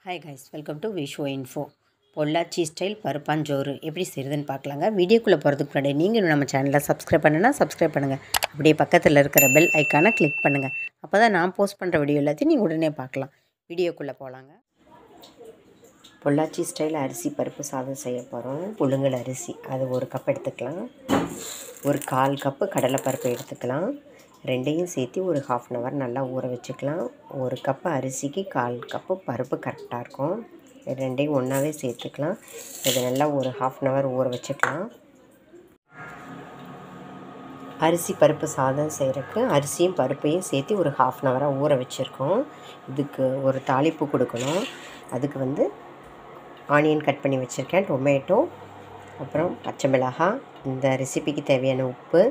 Hi guys, welcome to விஷோ info. Pollachi style பருப்பாஞ்சோறு எப்படி செய்கிறதுன்னு பார்க்கலாங்க. வீடியோக்குள்ளே போகிறதுக்கு முன்னாடி நீங்கள் நம்ம சேனலை சப்ஸ்கிரைப் பண்ணுன்னா சப்ஸ்கிரைப் பண்ணுங்கள். அப்படியே பக்கத்தில் இருக்கிற பெல் ஐக்கானை கிளிக் பண்ணுங்கள். அப்போ தான் நான் போஸ்ட் பண்ணுற வீடியோ எல்லாத்தையும் நீங்கள் உடனே பார்க்கலாம். வீடியோக்குள்ளே போகலாங்க. பொள்ளாச்சி ஸ்டைல் அரிசி பருப்பு சாதம் செய்ய போகிறோம். புழுங்கல் அரிசி அது 1 கப் எடுத்துக்கலாம். ஒரு 1/4 கப்பு கடலைப்பருப்பு எடுத்துக்கலாம். ரெண்டையும் சேர்த்து ஒரு 1/2 அன் ஹவர் நல்லா ஊற வச்சுக்கலாம். 1 கப்பு அரிசிக்கு 1/4 கப்பு பருப்பு கரெக்டாக இருக்கும். ரெண்டையும் ஒன்றாவே சேர்த்துக்கலாம். இதை நல்லா ஒரு 1/2 அன் ஹவர் ஊற வச்சுக்கலாம். அரிசி பருப்பு சாதம் செய்கிறதுக்கு அரிசியும் பருப்பையும் சேர்த்து ஒரு 1/2 அன் ஹவராக ஊற வச்சுருக்கோம். இதுக்கு ஒரு தாளிப்பு கொடுக்கணும். அதுக்கு ஆனியன் கட் பண்ணி வச்சுருக்கேன், டொமேட்டோ, அப்புறம் பச்சை மிளகாய், இந்த ரெசிபிக்கு தேவையான உப்பு.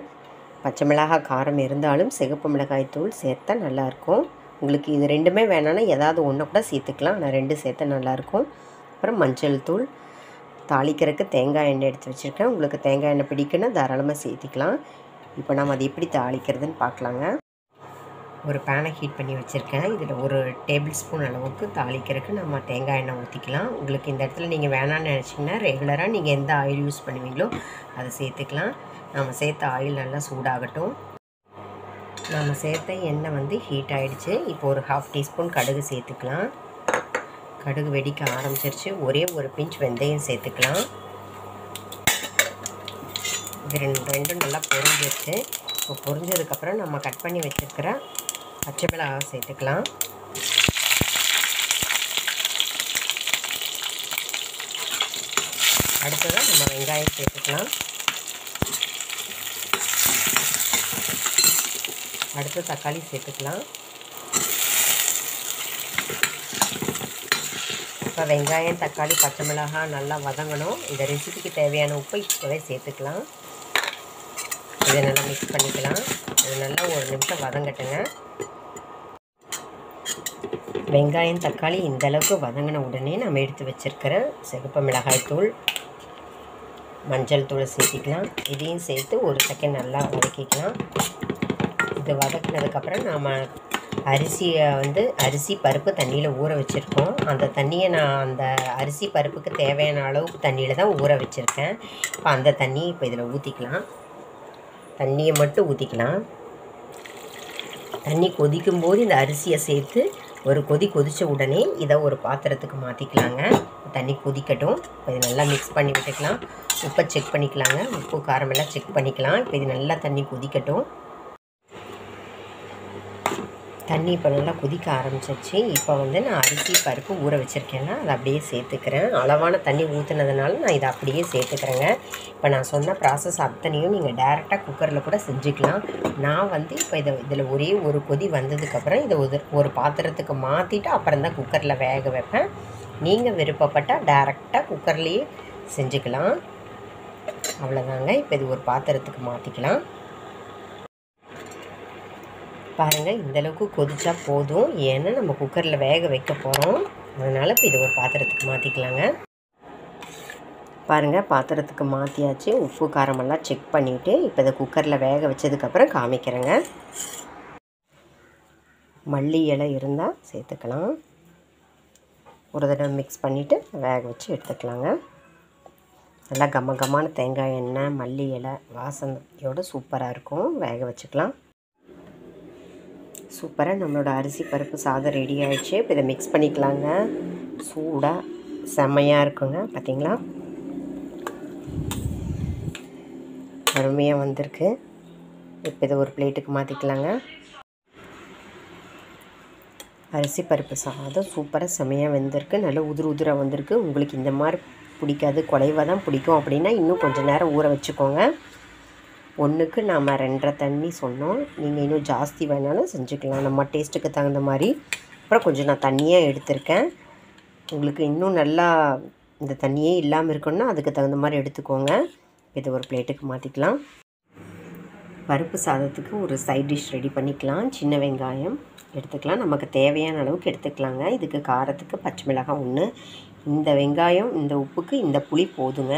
பச்சை மிளகாய் காரம் இருந்தாலும் சிகப்பு மிளகாய் தூள் சேர்த்தா நல்லாயிருக்கும். உங்களுக்கு இது ரெண்டுமே வேணான்னா ஏதாவது ஒன்று கூட சேர்த்துக்கலாம். நான் 2 சேர்த்தா நல்லாயிருக்கும். அப்புறம் மஞ்சள் தூள், தாளிக்கிறதுக்கு தேங்காய் எண்ணெய் எடுத்து வச்சுருக்கேன். உங்களுக்கு தேங்காய் எண்ணெய் பிடிக்குன்னா தாராளமாக சேர்த்திக்கலாம். இப்போ நம்ம அதை எப்படி தாளிக்கிறதுன்னு பார்க்கலாங்க. ஒரு பேனை ஹீட் பண்ணி வச்சுருக்கேன். இதில் 1 டேபிள் ஸ்பூன் அளவுக்கு தாளிக்கிறதுக்கு நம்ம தேங்காய் எண்ணெய் ஊற்றிக்கலாம். உங்களுக்கு இந்த இடத்துல நீங்கள் வேணான்னு நினச்சிங்கன்னா ரெகுலராக நீங்கள் எந்த ஆயில் யூஸ் பண்ணுவீங்களோ அதை சேர்த்துக்கலாம். நம்ம சேர்த்த ஆயில் நல்லா சூடாகட்டும். நம்ம சேர்த்த எண்ணெய் ஹீட் ஆகிடுச்சு. இப்போ ஒரு 1/2 டீஸ்பூன் கடுகு சேர்த்துக்கலாம். கடுகு வெடிக்க ஆரம்பிச்சிருச்சு. ஒரே ஒரு பிஞ்ச் வெந்தயம் சேர்த்துக்கலாம். இது ரெண்டும் நல்லா பொரிஞ்சிருச்சு. இப்போ பொரிஞ்சதுக்கப்புறம் நம்ம கட் பண்ணி வச்சுருக்கிற பச்சை மிளகாய் சேர்த்துக்கலாம். அடுத்ததாக நம்ம வெங்காயம் சேர்த்துக்கலாம். அடுத்து தக்காளி சேர்த்துக்கலாம். இப்போ வெங்காயம், தக்காளி, பச்சை மிளகாய் நல்லா வதங்கணும். இந்த ரெசிபிக்கு தேவையான உப்பை இப்போவே சேர்த்துக்கலாம். இதை நல்லா மிக்ஸ் பண்ணிக்கலாம். இது நல்லா 1 நிமிஷம் வதங்கட்டுங்க. வெங்காயம், தக்காளி இந்தளவுக்கு வதங்கின உடனே நம்ம எடுத்து வச்சுருக்கிற சிகப்பு மிளகாய் தூள், மஞ்சள் தூள் சேர்த்திக்கலாம். இதையும் சேர்த்து 1 செகண்ட் நல்லா வதக்கிக்கலாம். இது வதக்கினதுக்கப்புறம் நாம் அரிசியை அரிசி பருப்பு தண்ணியில் ஊற வச்சுருக்கோம். அந்த தண்ணியை நான் அந்த அரிசி பருப்புக்கு தேவையான அளவுக்கு தண்ணியில் தான் ஊற வச்சுருக்கேன். இப்போ அந்த தண்ணியை இப்போ இதில் ஊற்றிக்கலாம். தண்ணியை மட்டும் ஊற்றிக்கலாம். தண்ணி கொதிக்கும்போது இந்த அரிசியை சேர்த்து ஒரு கொதித்த உடனே இதை ஒரு பாத்திரத்துக்கு மாற்றிக்கலாங்க. தண்ணி கொதிக்கட்டும். இப்போ இது நல்லா மிக்ஸ் பண்ணி விட்டுக்கலாம். உப்பை செக் பண்ணிக்கலாங்க. உப்பு காரமெல்லாம் செக் பண்ணிக்கலாம். இப்போ இது நல்லா தண்ணி கொதிக்கட்டும். தண்ணி இப்போ நல்லா கொதிக்க ஆரம்பிச்சிருச்சு. இப்போ நான் அரிசி பருப்பு ஊற வச்சுருக்கேன்னா அதை அப்படியே சேர்த்துக்கிறேன். அளவான தண்ணி ஊற்றுனதுனால நான் இதை அப்படியே சேர்த்துக்கிறேங்க. இப்போ நான் சொன்ன ப்ராசஸ் அத்தனையும் நீங்கள் டேரெக்டாக குக்கரில் கூட செஞ்சுக்கலாம். நான் இப்போ இதில் ஒரே ஒரு கொதி வந்ததுக்கப்புறம் இதை ஒரு பாத்திரத்துக்கு மாற்றிட்டு அப்புறம் தான் குக்கரில் வேக வைப்பேன். நீங்கள் விருப்பப்பட்டால் டேரெக்டாக குக்கர்லேயே செஞ்சுக்கலாம். அவ்வளோதாங்க. இப்போ இது ஒரு பாத்திரத்துக்கு மாற்றிக்கலாம். பாருங்கள், இந்தளவுக்கு கொதிச்சா போதும். ஏன்னா நம்ம குக்கரில் வேக வைக்க போகிறோம். அதனால் இப்போ இது ஒரு பாத்திரத்துக்கு மாற்றிக்கலாங்க. பாருங்கள், பாத்திரத்துக்கு மாற்றியாச்சு. உப்பு காரமெல்லாம் செக் பண்ணிவிட்டு இப்போ இதை குக்கரில் வேக வச்சதுக்கப்புறம் காமிக்கிறேங்க. மல்லி இலை இருந்தால் சேர்த்துக்கலாம். ஒரு தடவை மிக்ஸ் பண்ணிவிட்டு வேக வச்சு எடுத்துக்கலாங்க. நல்லா கமகமான தேங்காய் எண்ணெய், மல்லி இலை வாசனையோடு சூப்பராக இருக்கும். வேக வச்சுக்கலாம். சூப்பராக நம்மளோட அரிசி பருப்பு சாதம் ரெடி ஆகிடுச்சு. இப்போ இதை மிக்ஸ் பண்ணிக்கலாங்க. சூடாக செம்மையாக இருக்குங்க. பார்த்திங்களா, அருமையாக வந்திருக்கு. இப்போ இதை ஒரு பிளேட்டுக்கு மாற்றிக்கலாங்க. அரிசி பருப்பு சாதம் சூப்பராக செம்மையாக வெந்திருக்கு. நல்லா உதிராக வந்திருக்கு. உங்களுக்கு இந்த மாதிரி பிடிக்காது, குறைவாக தான் பிடிக்கும் அப்படின்னா இன்னும் கொஞ்சம் நேரம் ஊற வச்சுக்கோங்க. 1க்கு நாம் 2.5 தண்ணி சொன்னோம். நீங்கள் இன்னும் ஜாஸ்தி வேணாலும் செஞ்சுக்கலாம், நம்ம டேஸ்ட்டுக்கு தகுந்த மாதிரி. அப்புறம் கொஞ்சம் நான் தண்ணியாக எடுத்திருக்கேன். உங்களுக்கு இன்னும் நல்லா இந்த தண்ணியே இல்லாமல் இருக்குன்னா அதுக்கு தகுந்த மாதிரி எடுத்துக்கோங்க. இதை ஒரு பிளேட்டுக்கு மாற்றிக்கலாம். பருப்பு சாதத்துக்கு ஒரு சைட் டிஷ் ரெடி பண்ணிக்கலாம். சின்ன வெங்காயம் எடுத்துக்கலாம். நமக்கு தேவையான அளவுக்கு எடுத்துக்கலாங்க. இதுக்கு காரத்துக்கு பச்சை மிளகாய் 1. இந்த வெங்காயம், இந்த உப்புக்கு இந்த புளி போதுங்க.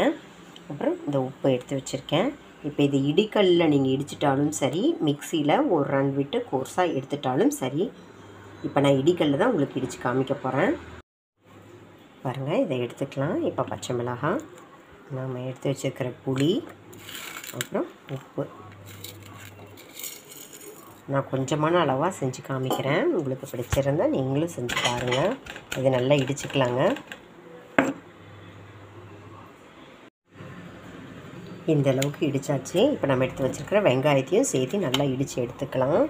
அப்புறம் இந்த உப்பு எடுத்து வச்சுருக்கேன். இப்போ இது இடிக்கல்லில் நீங்கள் இடிச்சிட்டாலும் சரி, மிக்சியில் ஒரு ரன் விட்டு கோர்ஸாக எடுத்துட்டாலும் சரி. இப்போ நான் இடிக்கல்லில் தான் உங்களுக்கு இடித்து காமிக்க போகிறேன். பாருங்கள், இதை எடுத்துக்கலாம். இப்போ பச்சை மிளகாய், நாம் எடுத்து வச்சுருக்கிற புளி, அப்புறம் உப்பு. நான் கொஞ்சமான அளவாக செஞ்சு காமிக்கிறேன். உங்களுக்கு பிடிச்சிருந்தால் நீங்களும் செஞ்சு பாருங்கள். இதை நல்லா இடிச்சுக்கலாங்க. இந்த அளவுக்கு இடித்தாச்சு. இப்போ நம்ம எடுத்து வச்சுருக்கிற வெங்காயத்தையும் சேர்த்து நல்லா இடித்து எடுத்துக்கலாம்.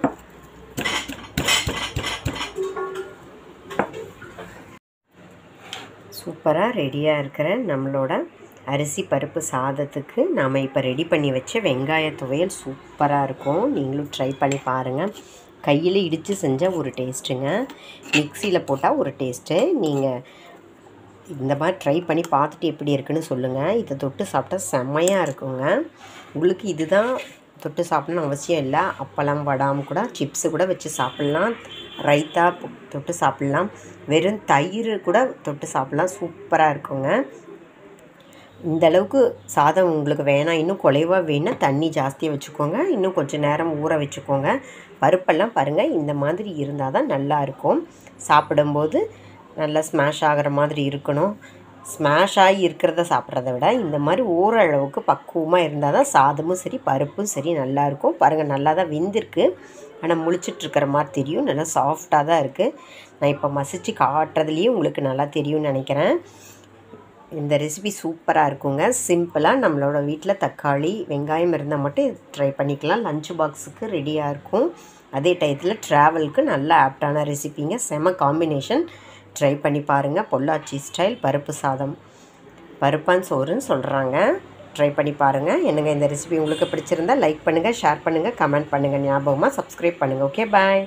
சூப்பராக ரெடியாக இருக்கிற நம்மளோட அரிசி பருப்பு சாதத்துக்கு நாம் இப்போ ரெடி பண்ணி வச்ச வெங்காய துவையல் சூப்பராக இருக்கும். நீங்களும் ட்ரை பண்ணி பாருங்கள். கையில் இடித்து செஞ்சால் ஒரு டேஸ்ட்டுங்க, மிக்சியில் போட்டால் ஒரு டேஸ்ட்டு. நீங்கள் இந்த மாதிரி ட்ரை பண்ணி பார்த்துட்டு எப்படி இருக்குன்னு சொல்லுங்கள். இதை தொட்டு சாப்பிட்டா செம்மையாக இருக்குங்க. உங்களுக்கு இதுதான் தொட்டு சாப்பிட்ணுன்னு அவசியம் இல்லை. அப்பளம், வடாம் கூட, சிப்ஸு கூட வச்சு சாப்பிட்லாம். ரைத்தா தொட்டு சாப்பிட்லாம். வெறும் தயிர் கூட தொட்டு சாப்பிட்லாம். சூப்பராக இருக்குங்க. இந்த அளவுக்கு சாதம் உங்களுக்கு வேணாம், இன்னும் குறைவாக வேணால் தண்ணி ஜாஸ்தியாக வச்சுக்கோங்க. இன்னும் கொஞ்சம் நேரம் ஊற வச்சுக்கோங்க. பருப்பெல்லாம் பாருங்கள், இந்த மாதிரி இருந்தால் தான் நல்லாயிருக்கும். சாப்பிடும்போது நல்லா ஸ்மாஷ் ஆகிற மாதிரி இருக்கணும். ஸ்மாஷ் ஆகி இருக்கிறத சாப்பிட்றத விட இந்த மாதிரி ஓரளவுக்கு பக்குவமாக இருந்தால் தான் சாதமும் சரி பருப்பும் சரி நல்லாயிருக்கும். பாருங்கள், நல்லா தான் வெந்திருக்கு. ஆனால் முழிச்சிட்ருக்கிற மாதிரி தெரியும். நல்லா சாஃப்டாக தான் இருக்குது. நான் இப்போ மசிச்சு காட்டுறதுலேயே உங்களுக்கு நல்லா தெரியும்னு நினைக்கிறேன். இந்த ரெசிபி சூப்பராக இருக்குங்க. சிம்பிளாக நம்மளோட வீட்டில் தக்காளி, வெங்காயம் இருந்தால் மட்டும் ட்ரை பண்ணிக்கலாம். லஞ்ச் பாக்ஸுக்கு ரெடியாக இருக்கும். அதே டயத்தில் ட்ராவலுக்கு நல்ல ஆப்டான ரெசிபிங்க. செம காம்பினேஷன். ட்ரை பண்ணி பாருங்கள். பொள்ளாச்சி ஸ்டைல் பருப்பு சாதம், பருப்பான் சோறுன்னு சொல்கிறாங்க. ட்ரை பண்ணி பாருங்கள். என்னங்க இந்த ரெசிபி உங்களுக்கு பிடிச்சிருந்தால் லைக் பண்ணுங்கள், ஷேர் பண்ணுங்கள், கமெண்ட் பண்ணுங்கள். ஞாபகமாக சப்ஸ்கிரைப் பண்ணுங்கள். ஓகே, பாய்.